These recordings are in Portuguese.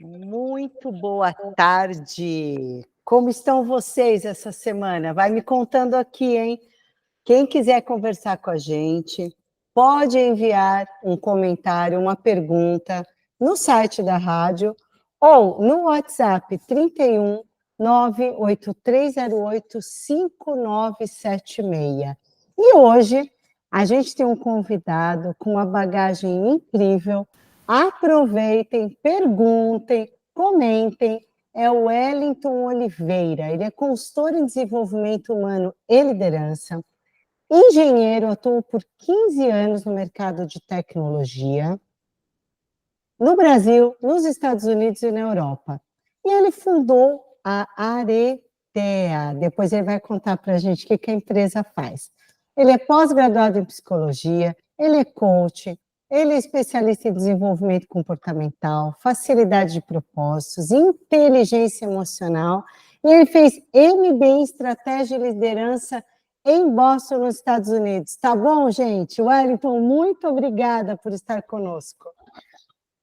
Muito boa tarde. Como estão vocês essa semana? Vai me contando aqui, hein? Quem quiser conversar com a gente, pode enviar um comentário, uma pergunta no site da rádio ou no WhatsApp 31 98308 5976. E hoje a gente tem um convidado com uma bagagem incrível. Aproveitem, perguntem, comentem. É o Wellington Oliveira. Ele é consultor em desenvolvimento humano e liderança. Engenheiro, atuou por 15 anos no mercado de tecnologia, no Brasil, nos Estados Unidos e na Europa. E ele fundou a Aretea. Depois ele vai contar para a gente o que a empresa faz. Ele é pós-graduado em psicologia, ele é coach, ele é especialista em desenvolvimento comportamental, facilidade de propósitos, inteligência emocional, e ele fez MBA em estratégia e liderança em Boston, nos Estados Unidos. Tá bom, gente? Wellington, muito obrigada por estar conosco.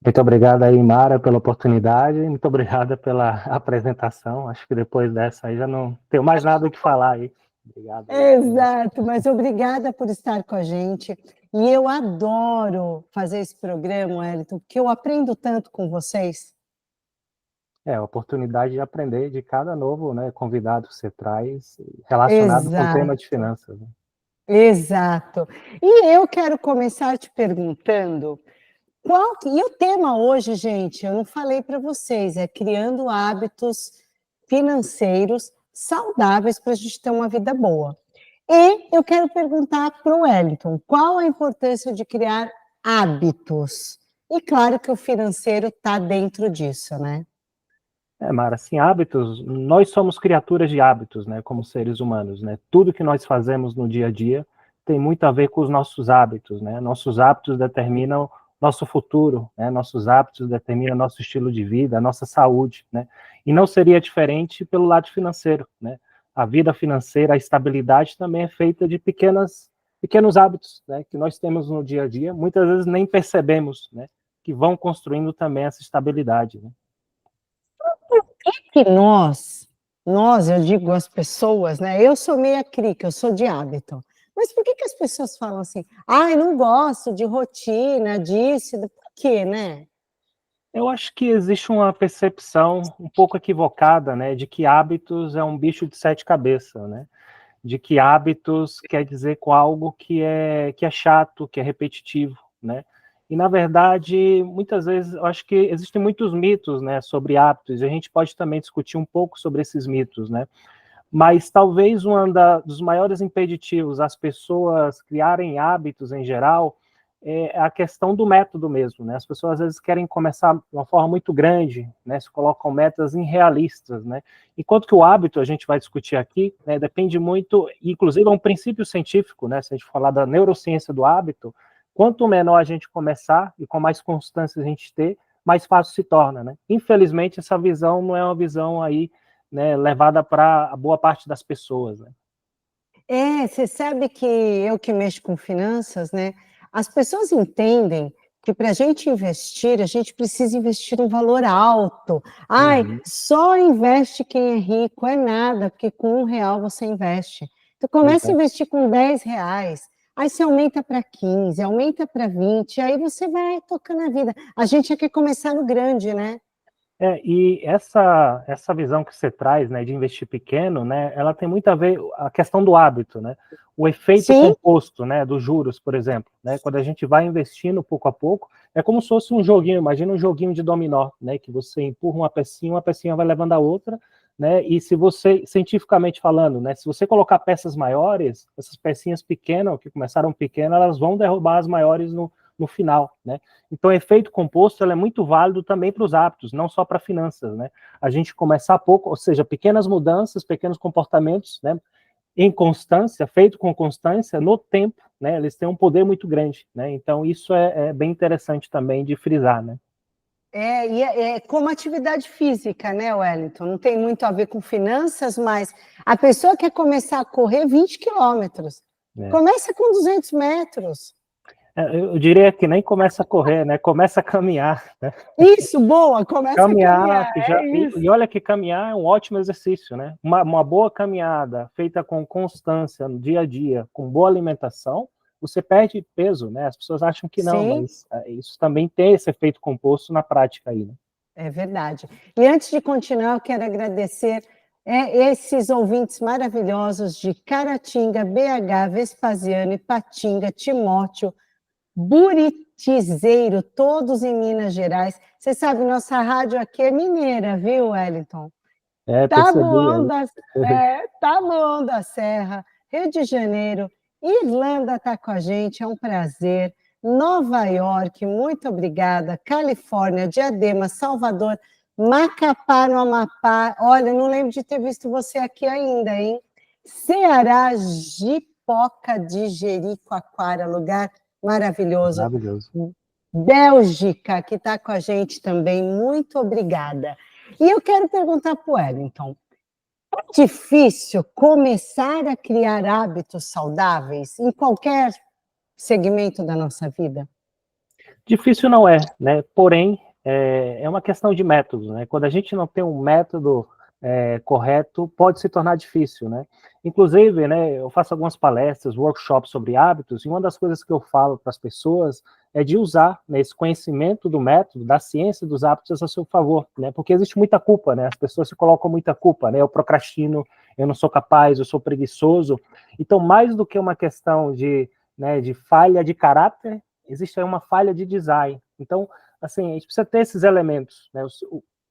Muito obrigado aí, Mara, pela oportunidade. Muito obrigada pela apresentação. Acho que depois dessa aí já não tenho mais nada o que falar aí. Obrigado. Exato, mas obrigada por estar com a gente. E eu adoro fazer esse programa, Wellington, porque eu aprendo tanto com vocês. É a oportunidade de aprender de cada novo, né, convidado que você traz relacionado com o Exato, tema de finanças. Né? exato. E eu quero começar te perguntando, e o tema hoje, gente, eu não falei para vocês, é criando hábitos financeiros saudáveis para a gente ter uma vida boa. E eu quero perguntar para o Wellington, qual a importância de criar hábitos? E claro que o financeiro está dentro disso, né? Mara, assim, hábitos, nós somos criaturas de hábitos, né, como seres humanos, né? Tudo que nós fazemos no dia a dia tem muito a ver com os nossos hábitos, né? Nossos hábitos determinam nosso futuro, né? Nossos hábitos determinam nosso estilo de vida, nossa saúde, né? E não seria diferente pelo lado financeiro, né? A vida financeira, a estabilidade também é feita de pequenos hábitos, né? Que nós temos no dia a dia, muitas vezes nem percebemos, né? Que vão construindo também essa estabilidade, né? Que eu digo as pessoas, né? Eu sou meia crica, eu sou de hábito. Mas por que as pessoas falam assim? Ai, não gosto de rotina, disso, por quê, né? Eu acho que existe uma percepção um pouco equivocada, né, de que hábitos é um bicho de sete cabeças, né? De que hábitos quer dizer com algo que é chato, que é repetitivo, né? E, na verdade, muitas vezes, eu acho que existem muitos mitos, né, sobre hábitos, e a gente pode também discutir um pouco sobre esses mitos, né? Mas talvez dos maiores impeditivos às pessoas criarem hábitos em geral é a questão do método mesmo, né? As pessoas às vezes querem começar de uma forma muito grande, né? Se colocam metas irrealistas, né? Enquanto que o hábito, a gente vai discutir aqui, né, depende muito, inclusive é um princípio científico, né? Se a gente falar da neurociência do hábito, quanto menor a gente começar e com mais constância a gente ter, mais fácil se torna, né? Infelizmente, essa visão não é uma visão aí, né, levada para a boa parte das pessoas, né? Você sabe que eu que mexo com finanças, né? As pessoas entendem que para a gente investir, a gente precisa investir um valor alto. Ai, Uhum. só investe quem é rico, é nada, porque com R$ 1 você investe. Tu começa a Exato. investir com R$ 10, aí você aumenta para 15, aumenta para 20, aí você vai tocando a vida. A gente quer começar no grande, né? E essa visão que você traz, né, de investir pequeno, né, ela tem muito a ver a questão do hábito, né, o efeito Sim, composto, né, dos juros, por exemplo, né, quando a gente vai investindo pouco a pouco, é como se fosse um joguinho, imagina um joguinho de dominó, né, que você empurra uma pecinha vai levando a outra, né, e se você, cientificamente falando, né, se você colocar peças maiores, essas pecinhas pequenas, que começaram pequenas, elas vão derrubar as maiores no final, né? Então, o efeito composto é muito válido também para os hábitos, não só para finanças, né? A gente começar pouco, ou seja, pequenas mudanças, pequenos comportamentos, né? Em constância, feito com constância, no tempo, né? Eles têm um poder muito grande, né? Então, isso é bem interessante também de frisar, né? é como atividade física, né, Wellington? Não tem muito a ver com finanças, mas a pessoa quer começar a correr 20 quilômetros. É. Começa com 200 metros. Eu diria que nem começa a correr, né? Começa a caminhar, né? Isso, boa, começa a caminhar, Que é já, isso. e olha que caminhar é um ótimo exercício, né? Uma boa caminhada feita com constância no dia a dia, com boa alimentação, você perde peso, né? As pessoas acham que não, Sim, mas isso também tem esse efeito composto na prática aí, né? é verdade. E antes de continuar, eu quero agradecer esses ouvintes maravilhosos de Caratinga, BH, Vespasiano, Ipatinga, Timóteo, Buritizeiro, todos em Minas Gerais. Você sabe, nossa rádio aqui é mineira, viu, Wellington? Percebi aí. Taboão da Serra, Rio de Janeiro, Irlanda está com a gente, é um prazer. Nova York, muito obrigada. Califórnia, Diadema, Salvador, Macapá, no Amapá. Olha, não lembro de ter visto você aqui ainda, hein? Ceará, Jipoca de Jericoacoara, lugar maravilhoso. Maravilhoso. Bélgica, que está com a gente também, muito obrigada. E eu quero perguntar para o Wellington, é difícil começar a criar hábitos saudáveis em qualquer segmento da nossa vida? Difícil não é, né? Porém, é uma questão de métodos, né? Quando a gente não tem um método correto, pode se tornar difícil, né? Inclusive, né, eu faço algumas palestras, workshops sobre hábitos, e uma das coisas que eu falo para as pessoas é de usar, né, esse conhecimento do método, da ciência dos hábitos a seu favor, né? Porque existe muita culpa, né? As pessoas se colocam muita culpa, né? Eu procrastino, eu não sou capaz, eu sou preguiçoso. Então, mais do que uma questão de, né, de falha de caráter, existe aí uma falha de design. Então, assim, a gente precisa ter esses elementos, né?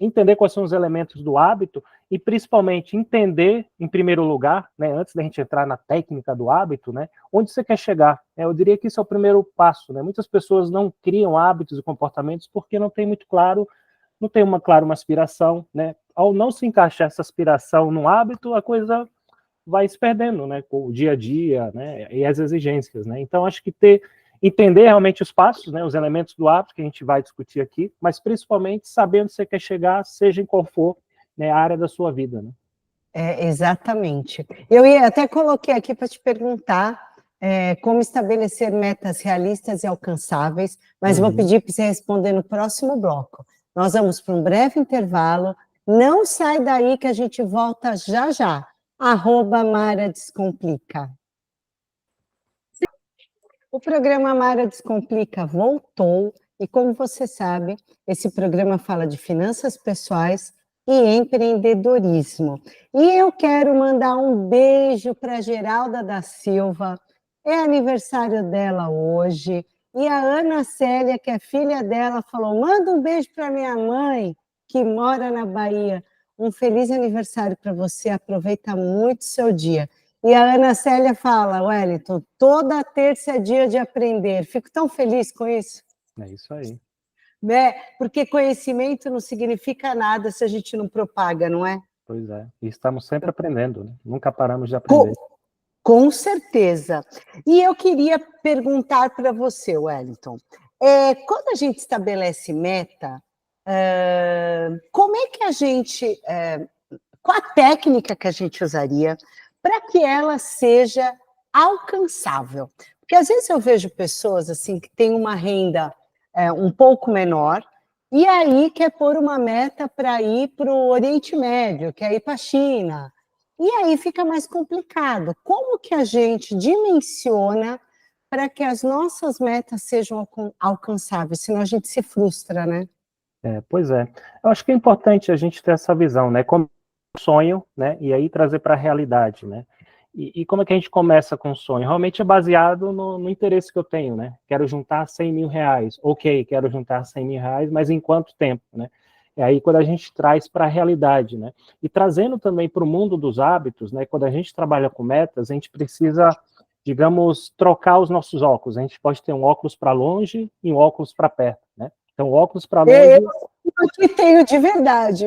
Entender quais são os elementos do hábito e, principalmente, entender, em primeiro lugar, né, antes da gente entrar na técnica do hábito, né, onde você quer chegar. Eu diria que isso é o primeiro passo. Né? Muitas pessoas não criam hábitos e comportamentos porque não tem muito claro, não tem uma aspiração. Né? Ao não se encaixar essa aspiração no hábito, a coisa vai se perdendo, né, com o dia a dia, né, e as exigências, né. Então, acho que entender realmente os passos, né, os elementos do hábito que a gente vai discutir aqui, mas principalmente saber onde você quer chegar, seja em qual for, né, a área da sua vida, né. Exatamente. Eu até coloquei aqui para te perguntar como estabelecer metas realistas e alcançáveis, mas vou pedir para você responder no próximo bloco. Nós vamos para um breve intervalo. Não sai daí que a gente volta já já. @Mara Descomplica. O programa Mara Descomplica voltou e, como você sabe, esse programa fala de finanças pessoais e empreendedorismo. E eu quero mandar um beijo para Geralda da Silva, é aniversário dela hoje, e a Ana Célia, que é filha dela, falou: manda um beijo para minha mãe, que mora na Bahia. Um feliz aniversário para você, aproveita muito o seu dia. E a Ana Célia fala: Wellington, toda terça é dia de aprender. Fico tão feliz com isso. É isso aí. Né? Porque conhecimento não significa nada se a gente não propaga, não é? Pois é. E estamos sempre aprendendo, né? Nunca paramos de Com, aprender. com certeza. E eu queria perguntar para você, Wellington, quando a gente estabelece meta, como é que a gente, qual a técnica que a gente usaria para que ela seja alcançável? Porque às vezes eu vejo pessoas assim que têm uma renda um pouco menor e aí quer pôr uma meta para ir para o Oriente Médio, quer ir para a China. E aí fica mais complicado. Como que a gente dimensiona para que as nossas metas sejam alcançáveis? Senão a gente se frustra, né? Pois é. Eu acho que é importante a gente ter essa visão, né? Como um sonho, né? E aí trazer para a realidade, né? E como é que a gente começa com o sonho? Realmente é baseado no interesse que eu tenho, né? Quero juntar 100 mil reais. Ok, quero juntar 100 mil reais, mas em quanto tempo, né? É aí quando a gente traz para a realidade, né? E trazendo também para o mundo dos hábitos, né? Quando a gente trabalha com metas, a gente precisa, digamos, trocar os nossos óculos. A gente pode ter um óculos para longe e um óculos para perto, né? Então, óculos para longe. Eu aqui tenho de verdade.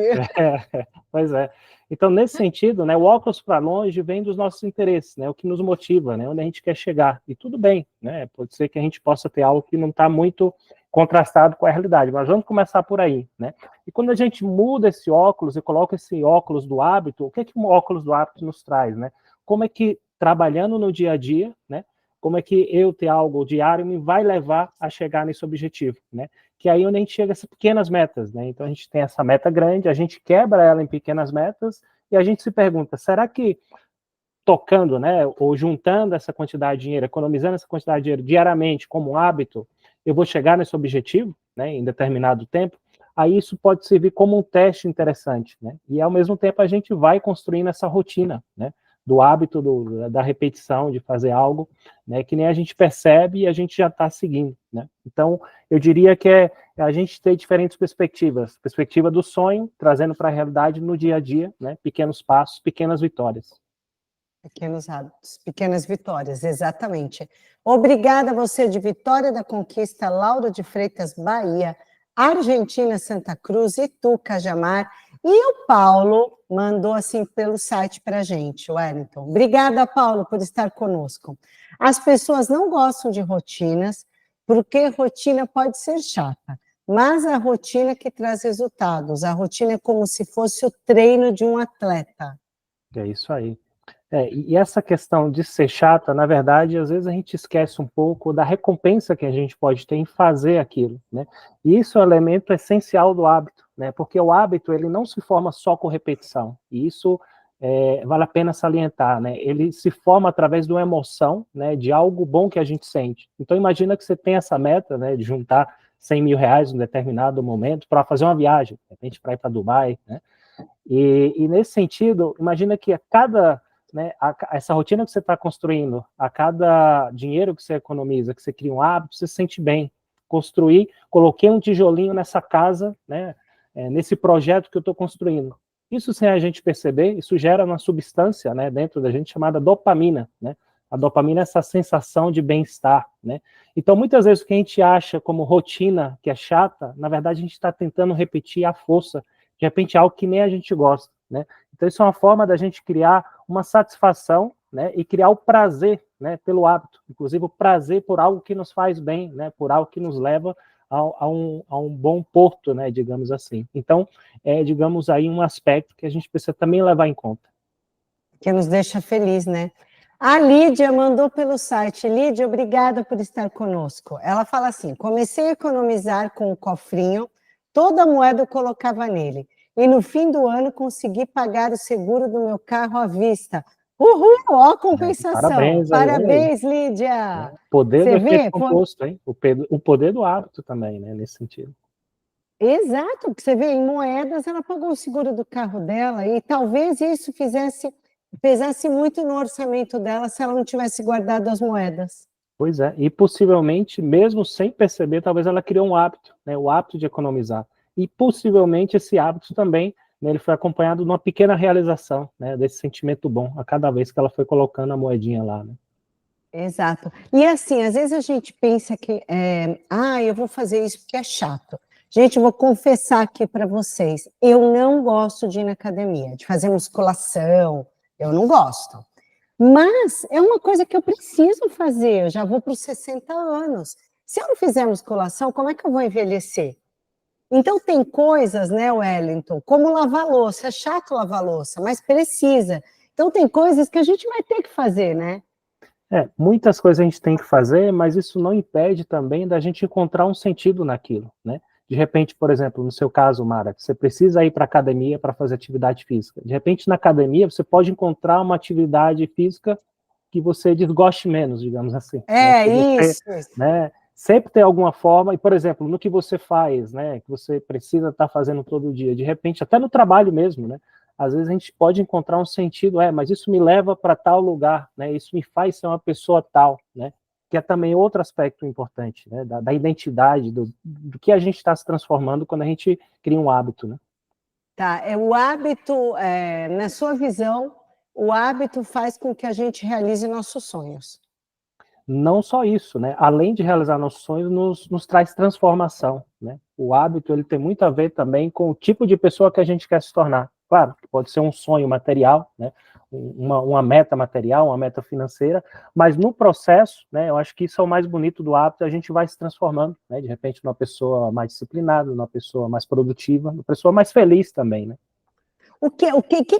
Pois é. Então, nesse sentido, né, o óculos para longe vem dos nossos interesses, né, o que nos motiva, né, onde a gente quer chegar. E tudo bem, né, pode ser que a gente possa ter algo que não está muito contrastado com a realidade, mas vamos começar por aí, né? E quando a gente muda esse óculos e coloca esse óculos do hábito, o que é que o óculos do hábito nos traz, né? Como é que, trabalhando no dia a dia, né, como é que eu ter algo diário me vai levar a chegar nesse objetivo, né? Que aí onde a gente chega a essas pequenas metas, né? Então a gente tem essa meta grande, a gente quebra ela em pequenas metas e a gente se pergunta, será que tocando, né, ou juntando essa quantidade de dinheiro, economizando essa quantidade de dinheiro diariamente como um hábito, eu vou chegar nesse objetivo, né, em determinado tempo? Aí isso pode servir como um teste interessante, né? E ao mesmo tempo a gente vai construindo essa rotina, né? Do hábito da repetição, de fazer algo, né? Que nem a gente percebe e a gente já está seguindo, né? Então, eu diria que é a gente ter diferentes perspectivas. Perspectiva do sonho, trazendo para a realidade no dia a dia, né? Pequenos passos, pequenas vitórias. Pequenos hábitos, pequenas vitórias, exatamente. Obrigada a você de Vitória da Conquista, Lauro de Freitas, Bahia, Argentina, Santa Cruz, Itu, Cajamar, e o Paulo mandou assim pelo site para a gente, Wellington. Obrigada, Paulo, por estar conosco. As pessoas não gostam de rotinas, porque rotina pode ser chata, mas a rotina que traz resultados, a rotina é como se fosse o treino de um atleta. É isso aí. E essa questão de ser chata, na verdade, às vezes a gente esquece um pouco da recompensa que a gente pode ter em fazer aquilo, né? E isso é um elemento essencial do hábito, né? Porque o hábito, ele não se forma só com repetição, e isso vale a pena salientar, né? Ele se forma através de uma emoção, né? De algo bom que a gente sente. Então, imagina que você tem essa meta, né? De juntar 100 mil reais em um determinado momento para fazer uma viagem, de repente para ir para Dubai, né? E nesse sentido, imagina que a cada, né, essa rotina que você está construindo, a cada dinheiro que você economiza, que você cria um hábito, você se sente bem. Coloquei um tijolinho nessa casa, né, nesse projeto que eu estou construindo. Isso, sem a gente perceber, isso gera uma substância, né, dentro da gente chamada dopamina, né? A dopamina é essa sensação de bem-estar, né? Então, muitas vezes o que a gente acha como rotina, que é chata, na verdade a gente está tentando repetir à força, de repente algo que nem a gente gosta, né? Então isso é uma forma da gente criar uma satisfação, né? E criar o prazer, né? Pelo hábito, inclusive o prazer por algo que nos faz bem, né? Por algo que nos leva a um bom porto, né? Digamos assim. Então, digamos aí um aspecto que a gente precisa também levar em conta. Que nos deixa feliz, né? A Lídia mandou pelo site. Lídia, obrigada por estar conosco. Ela fala assim, comecei a economizar com o cofrinho, toda a moeda eu colocava nele. E no fim do ano consegui pagar o seguro do meu carro à vista. Uhul, ó a compensação. Parabéns, Parabéns, Lídia. Poder do Você efeito vê? composto, hein? O poder do hábito também, né? Nesse sentido. Exato, porque você vê, em moedas ela pagou o seguro do carro dela e talvez isso pesasse muito no orçamento dela se ela não tivesse guardado as moedas. Pois é, e possivelmente, mesmo sem perceber, talvez ela criou um hábito, né, o hábito de economizar. E possivelmente esse hábito também, né, ele foi acompanhado de uma pequena realização, né, desse sentimento bom, a cada vez que ela foi colocando a moedinha lá, né. Exato. E assim, às vezes a gente pensa que, eu vou fazer isso porque é chato. Gente, eu vou confessar aqui para vocês, eu não gosto de ir na academia, de fazer musculação, eu não gosto. Mas é uma coisa que eu preciso fazer, eu já vou para os 60 anos. Se eu não fizer musculação, como é que eu vou envelhecer? Então tem coisas, né, Wellington, como lavar louça, é chato lavar louça, mas precisa. Então tem coisas que a gente vai ter que fazer, né? Muitas coisas a gente tem que fazer, mas isso não impede também da gente encontrar um sentido naquilo, né? De repente, por exemplo, no seu caso, Mara, você precisa ir para a academia para fazer atividade física. De repente, na academia, você pode encontrar uma atividade física que você desgoste menos, digamos assim. Isso. Né, sempre tem alguma forma, e, por exemplo, no que você faz, né, que você precisa estar fazendo todo dia, de repente, até no trabalho mesmo, né, às vezes a gente pode encontrar um sentido, mas isso me leva para tal lugar, né, isso me faz ser uma pessoa tal, né, que é também outro aspecto importante, né, da identidade, do que a gente está se transformando quando a gente cria um hábito, né. Tá, o hábito, na sua visão, o hábito faz com que a gente realize nossos sonhos. Não só isso, né? Além de realizar nossos sonhos, nos traz transformação, né? O hábito, ele tem muito a ver também com o tipo de pessoa que a gente quer se tornar. Claro, pode ser um sonho material, né? Uma meta material, uma meta financeira, mas no processo, né, eu acho que isso é o mais bonito do hábito, a gente vai se transformando, né? De repente, numa pessoa mais disciplinada, numa pessoa mais produtiva, uma pessoa mais feliz também, né? O que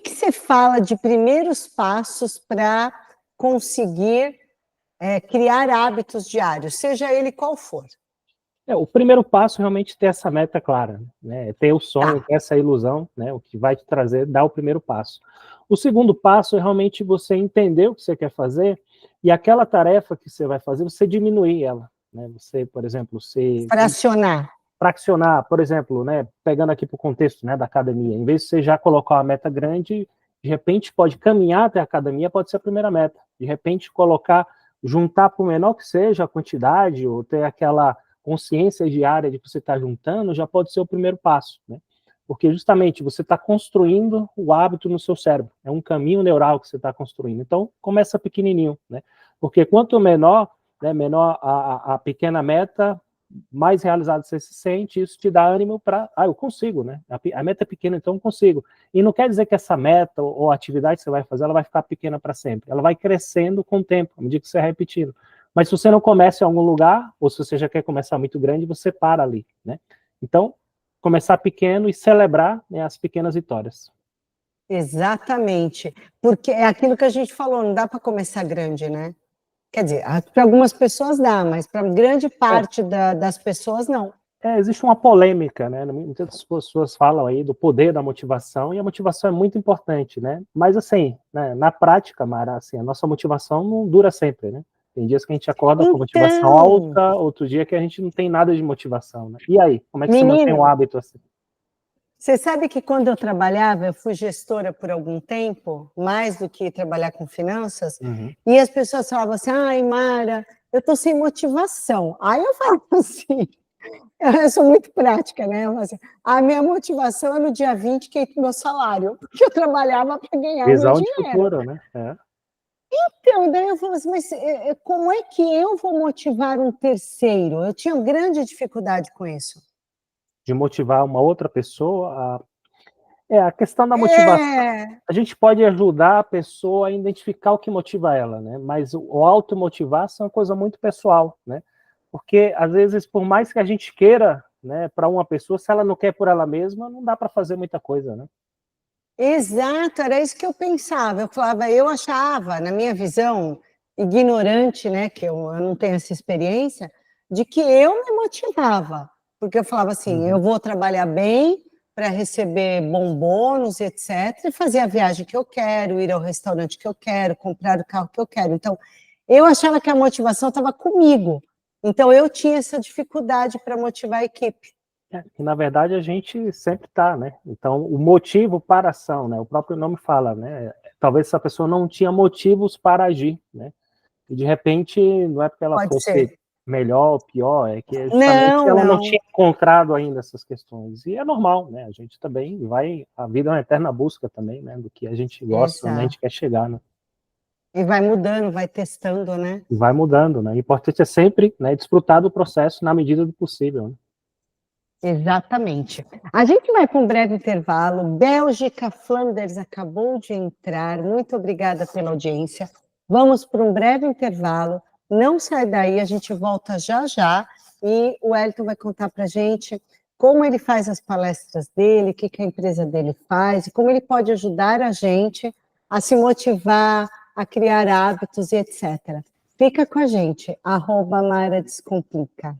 você fala de primeiros passos para conseguir criar hábitos diários, seja ele qual for. O primeiro passo é realmente ter essa meta clara, né? É ter o sonho, ter essa ilusão, né? O que vai te trazer, dar o primeiro passo. O segundo passo é realmente você entender o que você quer fazer e aquela tarefa que você vai fazer, você diminuir ela, né? Você, por exemplo, fracionar, por exemplo, né? Pegando aqui para o contexto, né, da academia, em vez de você já colocar uma meta grande, de repente pode caminhar até a academia, pode ser a primeira meta. De repente juntar por menor que seja a quantidade, ou ter aquela consciência diária de que você está juntando, já pode ser o primeiro passo, né? Porque justamente você está construindo o hábito no seu cérebro, é um caminho neural que você está construindo. Então, começa pequenininho, né? Porque quanto menor, né, menor a pequena meta, mais realizado você se sente, isso te dá ânimo para, eu consigo, né? A meta é pequena, então eu consigo. E não quer dizer que essa meta ou atividade que você vai fazer, ela vai ficar pequena para sempre. Ela vai crescendo com o tempo, à medida que você vai repetindo. Mas se você não começa em algum lugar, ou se você já quer começar muito grande, você para ali, né? Então, começar pequeno e celebrar, né, as pequenas vitórias. Exatamente, porque é aquilo que a gente falou, não dá para começar grande, né? Quer dizer, para algumas pessoas dá, mas para grande parte das pessoas não. Existe uma polêmica, né? Muitas pessoas falam aí do poder da motivação, e a motivação é muito importante, né? Mas assim, né, na prática, Mara, assim, a nossa motivação não dura sempre, né? Tem dias que a gente acorda com motivação alta, outro dia que a gente não tem nada de motivação, né? E aí, como é que você mantém um hábito assim? Você sabe que quando eu trabalhava, eu fui gestora por algum tempo, mais do que trabalhar com finanças, e as pessoas falavam assim, ai, Mara, eu estou sem motivação. Aí eu falo assim, eu sou muito prática, né? Assim, a minha motivação é no dia 20, que é o meu salário, porque eu trabalhava para ganhar o meu dinheiro. Futuro, né? Então, daí eu falo assim, mas como é que eu vou motivar um terceiro? Eu tinha grande dificuldade com isso. De motivar uma outra pessoa a questão da motivação. A gente pode ajudar a pessoa a identificar o que motiva ela, né? Mas o automotivar é uma coisa muito pessoal, né? Porque, às vezes, por mais que a gente queira, né, para uma pessoa, se ela não quer por ela mesma, não dá para fazer muita coisa, né? Exato, era isso que eu pensava. Eu falava, eu achava, na minha visão ignorante, né, que eu não tenho essa experiência, de que eu me motivava. Porque eu falava assim, eu vou trabalhar bem para receber bom bônus, etc., e fazer a viagem que eu quero, ir ao restaurante que eu quero, comprar o carro que eu quero. Então, eu achava que a motivação estava comigo. Então, eu tinha essa dificuldade para motivar a equipe. Que, na verdade, a gente sempre está, né? Então, o motivo para a ação, né? O próprio nome fala, né? Talvez essa pessoa não tinha motivos para agir, né? E, de repente, não é porque ela fosse melhor ou pior, é que justamente ela não tinha encontrado ainda essas questões. E é normal, né? A gente também a vida é uma eterna busca também, né? Do que a gente gosta, onde a gente quer chegar, né? E vai mudando, vai testando, né? E vai mudando, né? O importante é sempre, né, desfrutar do processo na medida do possível, né? Exatamente. A gente vai para um breve intervalo. Bélgica Flanders acabou de entrar. Muito obrigada pela audiência. Vamos para um breve intervalo. Não sai daí, a gente volta já já. E o Wellington vai contar para a gente como ele faz as palestras dele, o que a empresa dele faz, e como ele pode ajudar a gente a se motivar, a criar hábitos e etc. Fica com a gente, @MaraDescomplica.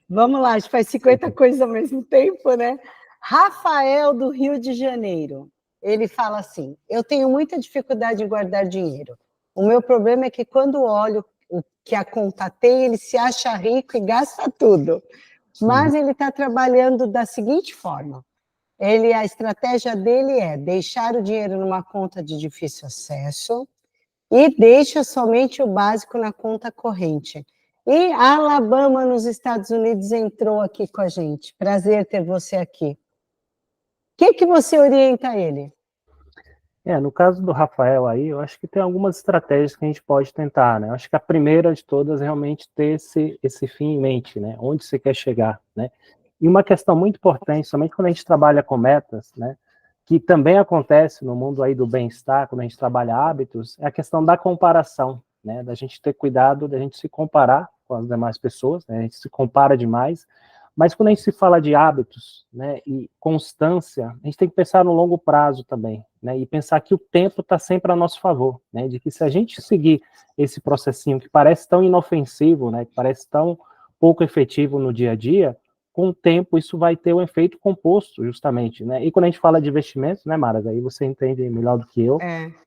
Vamos lá, a gente faz 50 coisas ao mesmo tempo, né? Rafael, do Rio de Janeiro, ele fala assim, eu tenho muita dificuldade em guardar dinheiro. O meu problema é que quando olho o que a conta tem, ele se acha rico e gasta tudo. Mas ele está trabalhando da seguinte forma, a estratégia dele é deixar o dinheiro numa conta de difícil acesso e deixa somente o básico na conta corrente. E a Alabama, nos Estados Unidos, entrou aqui com a gente. Prazer ter você aqui. O que você orienta a ele? No caso do Rafael aí, eu acho que tem algumas estratégias que a gente pode tentar, né? Eu acho que a primeira de todas é realmente ter esse fim em mente, né? Onde você quer chegar, né? E uma questão muito importante, somente quando a gente trabalha com metas, né? Que também acontece no mundo aí do bem-estar, quando a gente trabalha hábitos, é a questão da comparação, né? Da gente ter cuidado, da gente se comparar com as demais pessoas, né? A gente se compara demais, Mas quando a gente se fala de hábitos, né, e constância, a gente tem que pensar no longo prazo também, né, e pensar que o tempo está sempre a nosso favor, né, de que se a gente seguir esse processinho que parece tão inofensivo, né, que parece tão pouco efetivo no dia a dia, com o tempo isso vai ter um efeito composto, justamente, né, e quando a gente fala de investimentos, né, Mara, aí você entende melhor do que eu,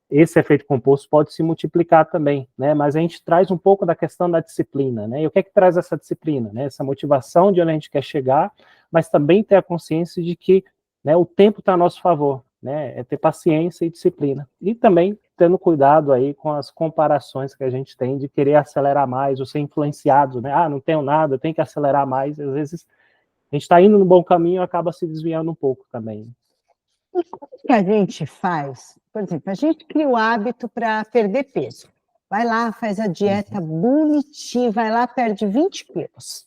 esse efeito composto pode se multiplicar também, né? Mas a gente traz um pouco da questão da disciplina, né? E o que é que traz essa disciplina, né? Essa motivação de onde a gente quer chegar, mas também ter a consciência de que, né, o tempo está a nosso favor, né? É ter paciência e disciplina. E também tendo cuidado aí com as comparações que a gente tem de querer acelerar mais ou ser influenciado, né? Ah, não tenho nada, tem que acelerar mais. Às vezes a gente está indo no bom caminho e acaba se desviando um pouco também. E como que a gente faz? Por exemplo, a gente cria o hábito para perder peso. Vai lá, faz a dieta bonitinha, vai lá, perde 20 quilos.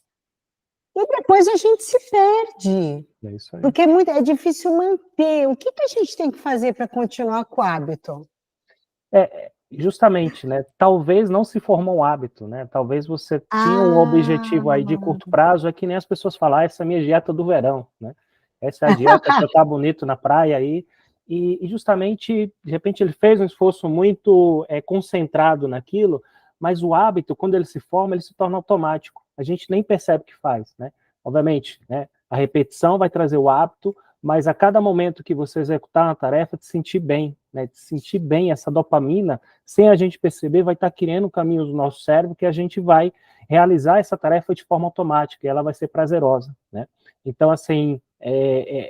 E depois a gente se perde. É isso aí. Porque é difícil manter. O que a gente tem que fazer para continuar com o hábito? Justamente, né? Talvez não se formou um hábito, né? Talvez você tinha um objetivo aí de curto prazo, é que nem as pessoas falam, essa é a minha dieta do verão, né? Essa é a dieta para estar bonito na praia aí. E justamente, de repente, ele fez um esforço muito concentrado naquilo, mas o hábito, quando ele se forma, ele se torna automático. A gente nem percebe que faz, né? Obviamente, né? A repetição vai trazer o hábito, mas a cada momento que você executar uma tarefa, te sentir bem, né? De sentir bem essa dopamina, sem a gente perceber, vai estar criando caminhos no nosso cérebro que a gente vai realizar essa tarefa de forma automática e ela vai ser prazerosa, né? Então, assim,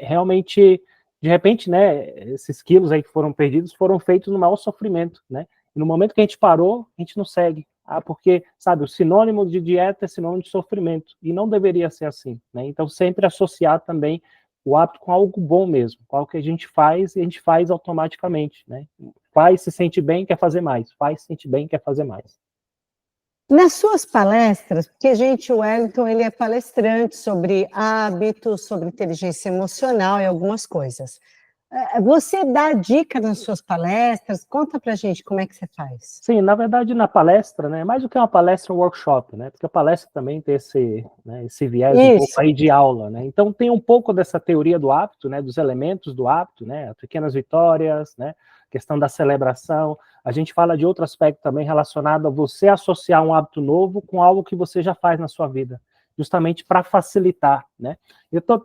realmente, de repente, né, esses quilos aí que foram perdidos foram feitos no maior sofrimento, né? E no momento que a gente parou, a gente não segue. Ah, porque, sabe, o sinônimo de dieta é sinônimo de sofrimento, e não deveria ser assim, né? Então, sempre associar também o hábito com algo bom mesmo, com algo que a gente faz e a gente faz automaticamente, né? Faz, se sente bem, quer fazer mais. Faz, se sente bem, quer fazer mais. Nas suas palestras, porque, gente, o Wellington, ele é palestrante sobre hábitos, sobre inteligência emocional e algumas coisas. Você dá dica nas suas palestras? Conta pra gente como é que você faz. Sim, na verdade, na palestra, né, mais do que uma palestra, um workshop, né, porque a palestra também tem esse viés um pouco aí de aula, né, então tem um pouco dessa teoria do hábito, né, dos elementos do hábito, né, pequenas vitórias, né, questão da celebração, a gente fala de outro aspecto também relacionado a você associar um hábito novo com algo que você já faz na sua vida, justamente para facilitar, né.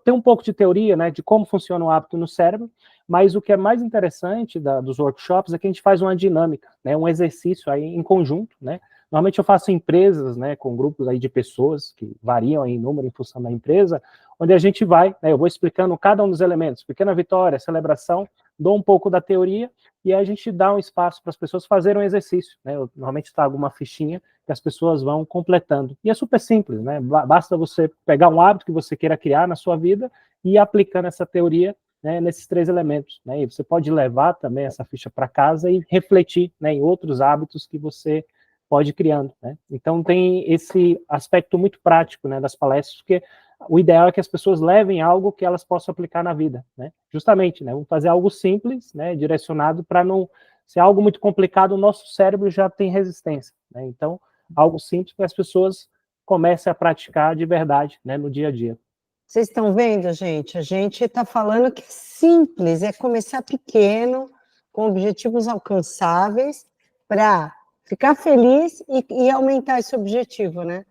Tem um pouco de teoria, né, de como funciona o hábito no cérebro, mas o que é mais interessante dos workshops é que a gente faz uma dinâmica, né, um exercício aí em conjunto, né. Normalmente eu faço em empresas, né, com grupos aí de pessoas que variam em número em função da empresa, onde a gente vai, né, eu vou explicando cada um dos elementos, pequena vitória, celebração, dou um pouco da teoria e aí a gente dá um espaço para as pessoas fazerem um exercício, né. Eu normalmente trago uma fichinha que as pessoas vão completando. E é super simples, né? Basta você pegar um hábito que você queira criar na sua vida e ir aplicando essa teoria, né, nesses 3 elementos, né? E você pode levar também essa ficha para casa e refletir, né, em outros hábitos que você pode ir criando, né? Então tem esse aspecto muito prático, né, das palestras, porque o ideal é que as pessoas levem algo que elas possam aplicar na vida, né? Justamente, né? Vamos fazer algo simples, né, direcionado para não ser algo muito complicado, o nosso cérebro já tem resistência, né? Então, algo simples para as pessoas comecem a praticar de verdade, né, no dia a dia. Vocês estão vendo, gente? A gente está falando que é simples, é começar pequeno, com objetivos alcançáveis, para ficar feliz e aumentar esse objetivo, né?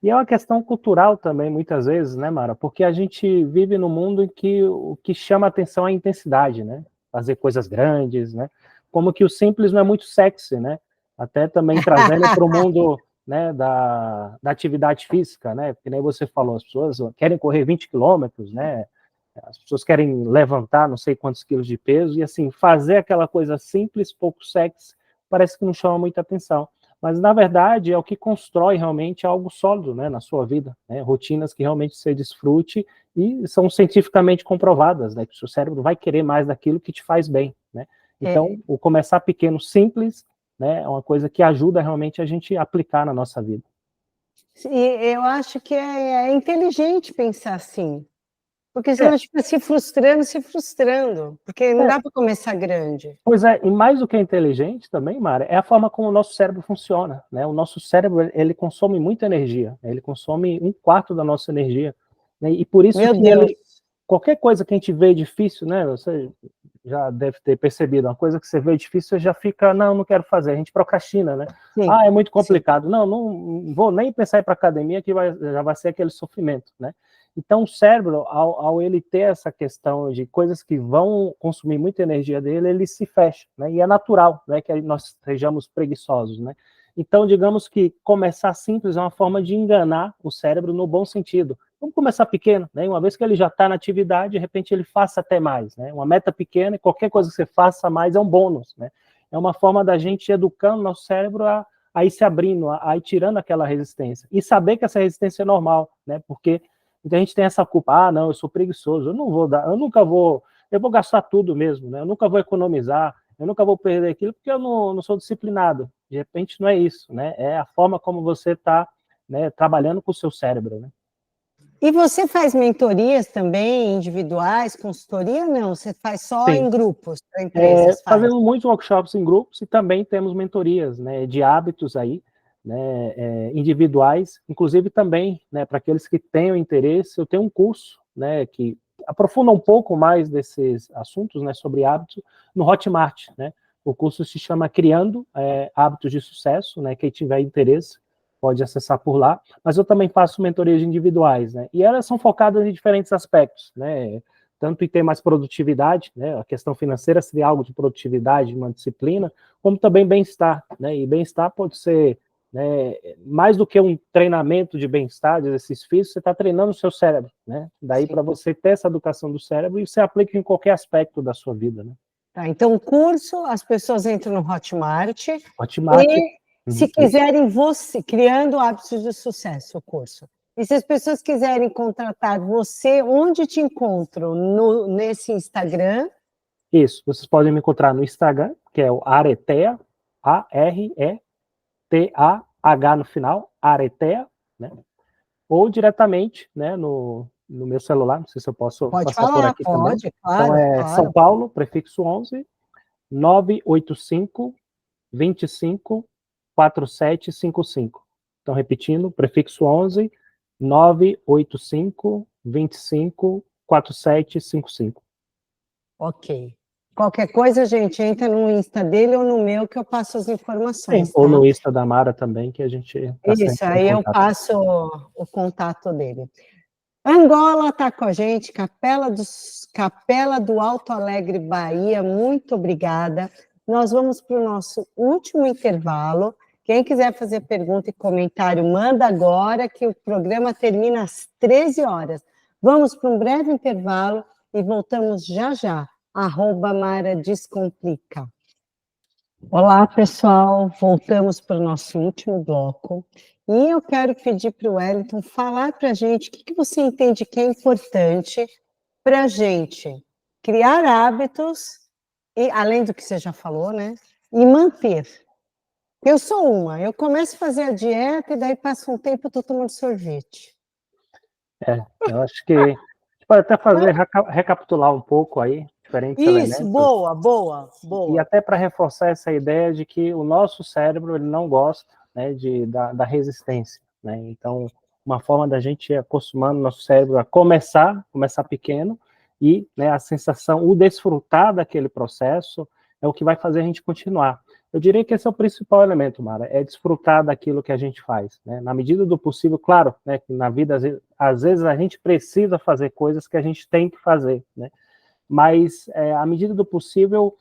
E é uma questão cultural também, muitas vezes, né, Mara? Porque a gente vive num mundo em que o que chama atenção é a intensidade, né? Fazer coisas grandes, né? Como que o simples não é muito sexy, né? Até também trazendo para o mundo, né, da atividade física, né? Porque nem você falou, as pessoas querem correr 20 quilômetros, né? As pessoas querem levantar não sei quantos quilos de peso, e assim, fazer aquela coisa simples, pouco sexy, parece que não chama muita atenção. Mas, na verdade, é o que constrói realmente algo sólido, né, na sua vida, né? Rotinas que realmente você desfrute e são cientificamente comprovadas, né, que o seu cérebro vai querer mais daquilo que te faz bem, né? Então, o começar pequeno, simples, né, é uma coisa que ajuda realmente a gente a aplicar na nossa vida. E eu acho que é inteligente pensar assim. Porque senão a gente fica se frustrando, porque não dá para começar grande. Porque não dá para começar grande. Pois é, e mais do que inteligente também, Mara, é a forma como o nosso cérebro funciona, né? O nosso cérebro, ele consome muita energia, né? Ele consome 1/4 da nossa energia, né? E por isso Meu que Deus. qualquer coisa que a gente vê difícil, né? Você já deve ter percebido, uma coisa que você vê difícil, você já fica, não quero fazer, a gente procrastina, né? Sim, é muito complicado, sim. não vou nem pensar em ir para academia, que já vai ser aquele sofrimento, né? Então, o cérebro, ao ele ter essa questão de coisas que vão consumir muita energia dele, ele se fecha, né? E é natural, né, que nós sejamos preguiçosos, né? Então, digamos que começar simples é uma forma de enganar o cérebro no bom sentido. Vamos começar pequeno, né? Uma vez que ele já está na atividade, de repente ele faça até mais, né? Uma meta pequena e qualquer coisa que você faça mais é um bônus, né? É uma forma da gente educando nosso cérebro a ir se abrindo, a ir tirando aquela resistência. E saber que essa resistência é normal, né? Porque a gente tem essa culpa, não, eu sou preguiçoso, eu não vou dar, eu vou gastar tudo mesmo, né? Eu nunca vou economizar, eu nunca vou perder aquilo porque eu não sou disciplinado. De repente não é isso, né? É a forma como você está, né, trabalhando com o seu cérebro, né? E você faz mentorias também, individuais, consultoria? Não, você faz só Sim. em grupos, para empresas? Fazemos muitos workshops em grupos e também temos mentorias, né, de hábitos aí, né, individuais, inclusive também, né, para aqueles que tenham interesse, eu tenho um curso, né, que aprofunda um pouco mais desses assuntos, né, sobre hábitos, no Hotmart, né. O curso se chama Criando Hábitos de Sucesso, né, quem tiver interesse pode acessar por lá, mas eu também faço mentorias individuais, né, e elas são focadas em diferentes aspectos, né, tanto em ter mais produtividade, né, a questão financeira seria algo de produtividade, uma disciplina, como também bem-estar, né, e bem-estar pode ser, né, mais do que um treinamento de bem-estar, de exercício físico, você está treinando o seu cérebro, né, daí para você ter essa educação do cérebro e você aplica em qualquer aspecto da sua vida, né. Tá, então, o curso, as pessoas entram no Hotmart Hotmart, e, se quiserem, Criando Hábitos de Sucesso, o curso. E se as pessoas quiserem contratar você, onde te encontram? Nesse Instagram? Isso, vocês podem me encontrar no Instagram, que é o Aretea, ARETAH no final, Aretea, né? Ou diretamente, né, no meu celular, não sei se eu posso Pode passar por falar, aqui também. pode, Então, claro, São claro. Paulo, prefixo 11, 985 25 4755. Então, repetindo, prefixo 11, 985 25 4755. Ok. Qualquer coisa, gente, entra no Insta dele ou no meu que eu passo as Sim, informações, ou tá? no Insta da Mara também, que a gente está Isso, sempre em aí eu contato. passo o contato dele. Angola está com a gente, Capela do Alto Alegre, Bahia, muito obrigada. Nós vamos para o nosso último intervalo. Quem quiser fazer pergunta e comentário, manda agora, que o programa termina às 13 horas. Vamos para um breve intervalo e voltamos já já. @Mara Descomplica. Olá, pessoal. Voltamos para o nosso último bloco. E eu quero pedir para o Wellington falar para a gente o que você entende que é importante para a gente criar hábitos, e além do que você já falou, né? E manter. Eu sou eu começo a fazer a dieta e daí passa um tempo eu estou tomando sorvete. Eu acho que a gente pode até fazer, recapitular um pouco aí, diferentes Isso, elementos, boa, boa, e boa. até para reforçar essa ideia de que o nosso cérebro ele não gosta, né, da resistência, né? Então, uma forma da gente ir acostumando o nosso cérebro a começar pequeno, e, né, a sensação, o desfrutar daquele processo é o que vai fazer a gente continuar. Eu diria que esse é o principal elemento, Mara, é desfrutar daquilo que a gente faz, né? Na medida do possível, claro, né, que na vida às vezes a gente precisa fazer coisas que a gente tem que fazer, né? Mas, à medida do possível,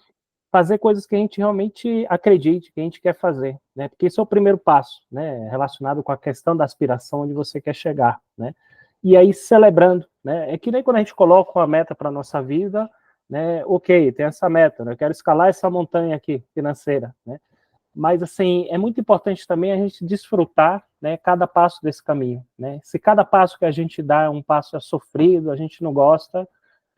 fazer coisas que a gente realmente acredite, que a gente quer fazer, né? Porque esse é o primeiro passo, né? Relacionado com a questão da aspiração, onde você quer chegar, né? E aí celebrando, né? É que nem quando a gente coloca uma meta para nossa vida, né? Ok, tem essa meta, né? Eu quero escalar essa montanha aqui financeira, né? Mas assim é muito importante também a gente desfrutar, né? Cada passo desse caminho, né? Se cada passo que a gente dá é um passo sofrido, a gente não gosta,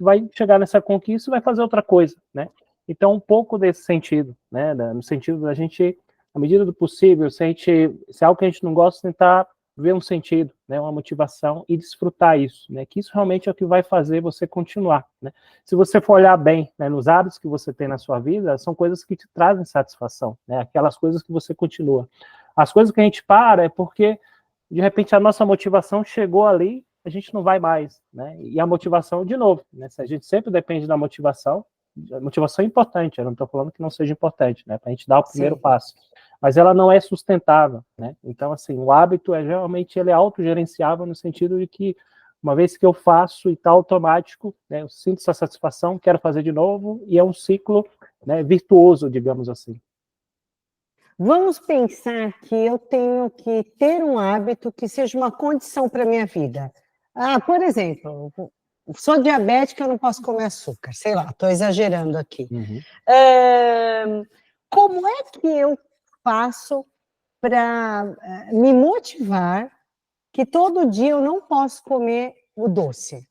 vai chegar nessa conquista e vai fazer outra coisa, né? Então, um pouco desse sentido, né? No sentido da gente, à medida do possível, se é algo que a gente não gosta, tentar ver um sentido, né, uma motivação e desfrutar isso, né, que isso realmente é o que vai fazer você continuar, né. Se você for olhar bem, né, nos hábitos que você tem na sua vida, são coisas que te trazem satisfação, né, aquelas coisas que você continua. As coisas que a gente para é porque, de repente, a nossa motivação chegou ali, a gente não vai mais, né, e a motivação, de novo, né, se a gente sempre depende da motivação, a motivação é importante, eu não estou falando que não seja importante, né, para a gente dar o primeiro passo, mas ela não é sustentável, né? Então, assim, o hábito geralmente ele é autogerenciável no sentido de que uma vez que eu faço e está automático, né, eu sinto essa satisfação, quero fazer de novo, e é um ciclo, né, virtuoso, digamos assim. Vamos pensar que eu tenho que ter um hábito que seja uma condição para a minha vida. Por exemplo, sou diabética, eu não posso comer açúcar, sei lá, estou exagerando aqui. Uhum. Como é que eu faço para me motivar que todo dia eu não posso comer o doce?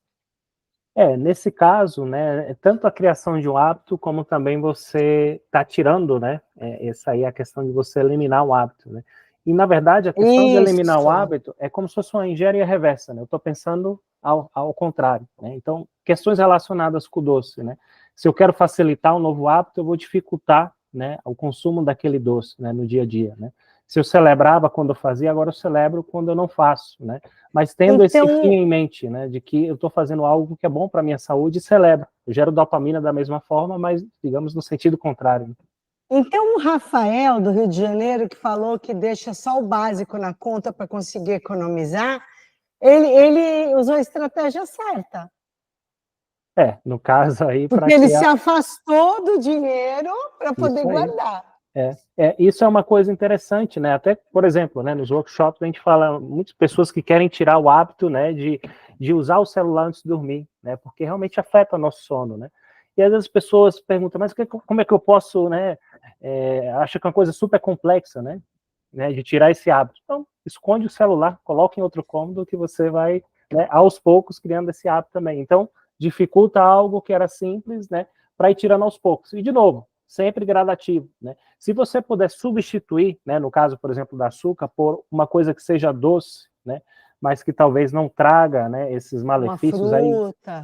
Nesse caso, né, tanto a criação de um hábito, como também você está tirando, né, essa aí é a questão de você eliminar o hábito, né. E, na verdade, a questão de eliminar o hábito é como se fosse uma engenharia reversa, né, eu estou pensando ao contrário, né, então, questões relacionadas com o doce, né, se eu quero facilitar um novo hábito, eu vou dificultar, né, o consumo daquele doce, né, no dia a dia, né. Se eu celebrava quando eu fazia, agora eu celebro quando eu não faço, né, mas tendo esse fim em mente, né, de que eu estou fazendo algo que é bom para a minha saúde e celebro. Eu gero dopamina da mesma forma, mas, digamos, no sentido contrário. Então, o Rafael, do Rio de Janeiro, que falou que deixa só o básico na conta para conseguir economizar, ele usou a estratégia certa. No caso aí, para porque ele se afastou do dinheiro para poder guardar. Isso é uma coisa interessante, né? Até, por exemplo, né, nos workshops a gente fala muitas pessoas que querem tirar o hábito, né, de usar o celular antes de dormir, né? Porque realmente afeta o nosso sono, né? E às vezes as pessoas perguntam, mas como é que eu posso, né? Acha que é uma coisa super complexa, né? De tirar esse hábito. Então, esconde o celular, coloque em outro cômodo que você vai, né, aos poucos, criando esse hábito também. Então, dificulta algo que era simples, né, para ir tirando aos poucos. E, de novo, sempre gradativo, né? Se você puder substituir, né, no caso, por exemplo, da açúcar, por uma coisa que seja doce, né, mas que talvez não traga, né, esses malefícios aí,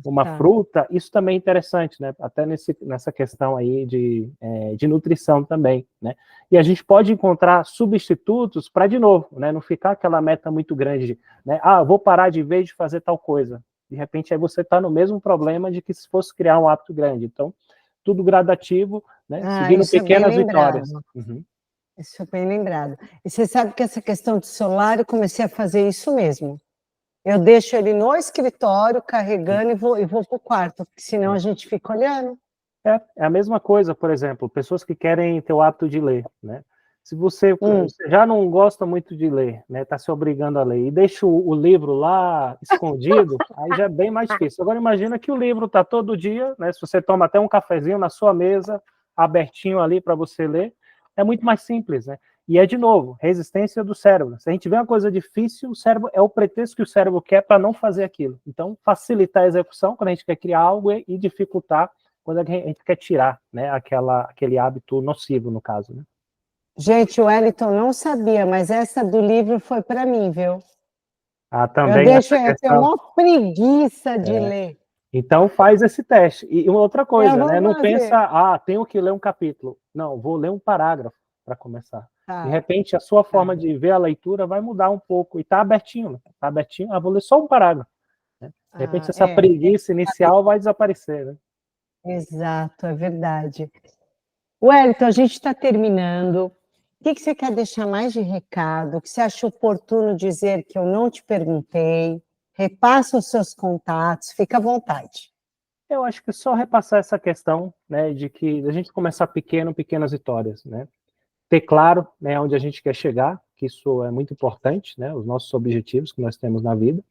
uma fruta, isso também é interessante, né, até nessa questão aí de nutrição também, né, e a gente pode encontrar substitutos para, de novo, né, não ficar aquela meta muito grande, né, vou parar de vez de fazer tal coisa, de repente aí você está no mesmo problema de que se fosse criar um hábito grande, então, tudo gradativo, né, seguindo pequenas vitórias. Isso é bem lembrado. E você sabe que essa questão do celular, eu comecei a fazer isso mesmo. Eu deixo ele no escritório, carregando, e vou para o quarto, porque senão a gente fica olhando. É a mesma coisa, por exemplo, pessoas que querem ter o hábito de ler, né? Se você já não gosta muito de ler, né, está se obrigando a ler, e deixa o livro lá escondido, aí já é bem mais difícil. Agora imagina que o livro está todo dia, né, se você toma até um cafezinho na sua mesa, abertinho ali para você ler, é muito mais simples, né? E é, de novo, resistência do cérebro. Se a gente vê uma coisa difícil, o cérebro é o pretexto que o cérebro quer para não fazer aquilo. Então, facilitar a execução quando a gente quer criar algo e dificultar quando a gente quer tirar, né, aquele hábito nocivo, no caso, né? Gente, o Wellington não sabia, mas essa do livro foi para mim, viu? Também eu tenho uma preguiça de ler. Então faz esse teste. E uma outra coisa, né? Não pensa, tenho que ler um capítulo. Não, vou ler um parágrafo para começar. De repente, a sua forma de ver a leitura vai mudar um pouco. E está abertinho, né? Está abertinho, vou ler só um parágrafo. Né? De repente, essa preguiça inicial vai desaparecer, né? Exato, é verdade. Wellington, a gente está terminando. O que você quer deixar mais de recado? O que você acha oportuno dizer que eu não te perguntei? Repassa os seus contatos, fica à vontade. Eu acho que só repassar essa questão, né, de que a gente começar pequenas vitórias, né? Ter claro, né, onde a gente quer chegar, que isso é muito importante, né? Os nossos objetivos que nós temos na vida,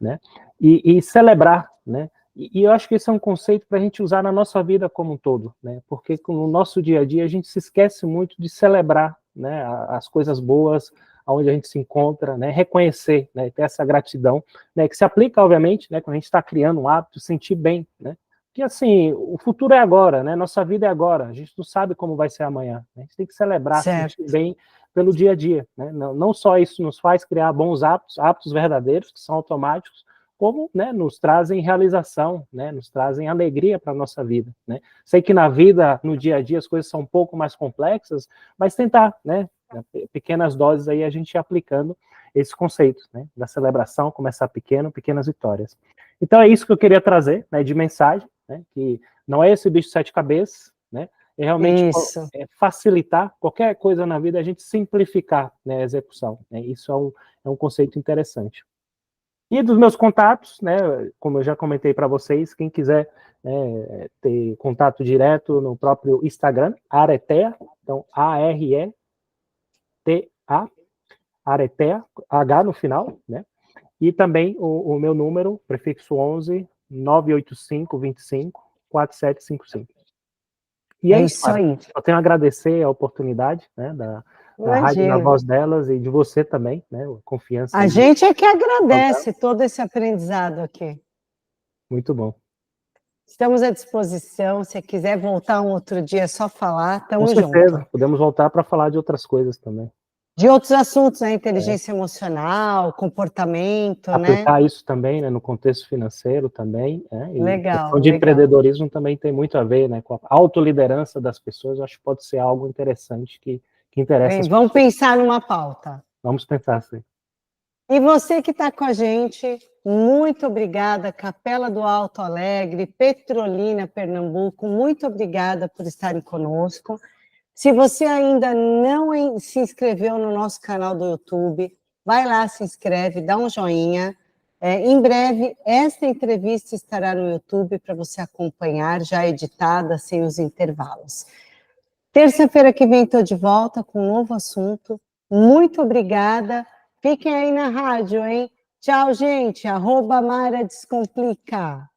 né? E celebrar, né? E eu acho que esse é um conceito para a gente usar na nossa vida como um todo, né? Porque no nosso dia a dia a gente se esquece muito de celebrar, né, as coisas boas, onde a gente se encontra, né, reconhecer, né, ter essa gratidão, né, que se aplica, obviamente, né, quando a gente está criando um hábito, sentir bem, né? Porque, assim, o futuro é agora, né? Nossa vida é agora. A gente não sabe como vai ser amanhã. Né? A gente tem que celebrar, sentir bem pelo dia a dia, né? Não só isso nos faz criar bons hábitos verdadeiros, que são automáticos, como, né, nos trazem realização, né, nos trazem alegria para a nossa vida, né? Sei que na vida, no dia a dia, as coisas são um pouco mais complexas, mas tentar, né, pequenas doses aí a gente ir aplicando esses conceitos, né, da celebração, começar pequeno, pequenas vitórias. Então é isso que eu queria trazer, né, de mensagem, né, que não é esse bicho de 7 cabeças, né, é realmente facilitar qualquer coisa na vida, a gente simplificar, né, a execução, né, isso é um conceito interessante. E dos meus contatos, né, como eu já comentei para vocês, quem quiser ter contato direto no próprio Instagram, Aretea, então Aretea, Aretea, H no final, né, e também o meu número, prefixo 11 985 25 4755. E é isso aí. Eu tenho a agradecer a oportunidade, né, da rádio, na voz delas e de você também, né, a confiança. A gente é que agradece todo esse aprendizado aqui. Muito bom. Estamos à disposição, se quiser voltar um outro dia, é só falar, estamos juntos. Com certeza, podemos voltar para falar de outras coisas também. De outros assuntos, né, inteligência emocional, comportamento, aplicar isso também, né, no contexto financeiro também, né, e legal, questão de empreendedorismo também tem muito a ver, né, com a autoliderança das pessoas, eu acho que pode ser algo interessante que interessa. Vamos pensar numa pauta. Vamos pensar, sim. E você que está com a gente, muito obrigada, Capela do Alto Alegre, Petrolina, Pernambuco, muito obrigada por estarem conosco. Se você ainda não se inscreveu no nosso canal do YouTube, vai lá, se inscreve, dá um joinha. Em breve, esta entrevista estará no YouTube para você acompanhar, já editada, sem os intervalos. Terça-feira que vem estou de volta com um novo assunto. Muito obrigada. Fiquem aí na rádio, hein? Tchau, gente. @Mara Descomplica.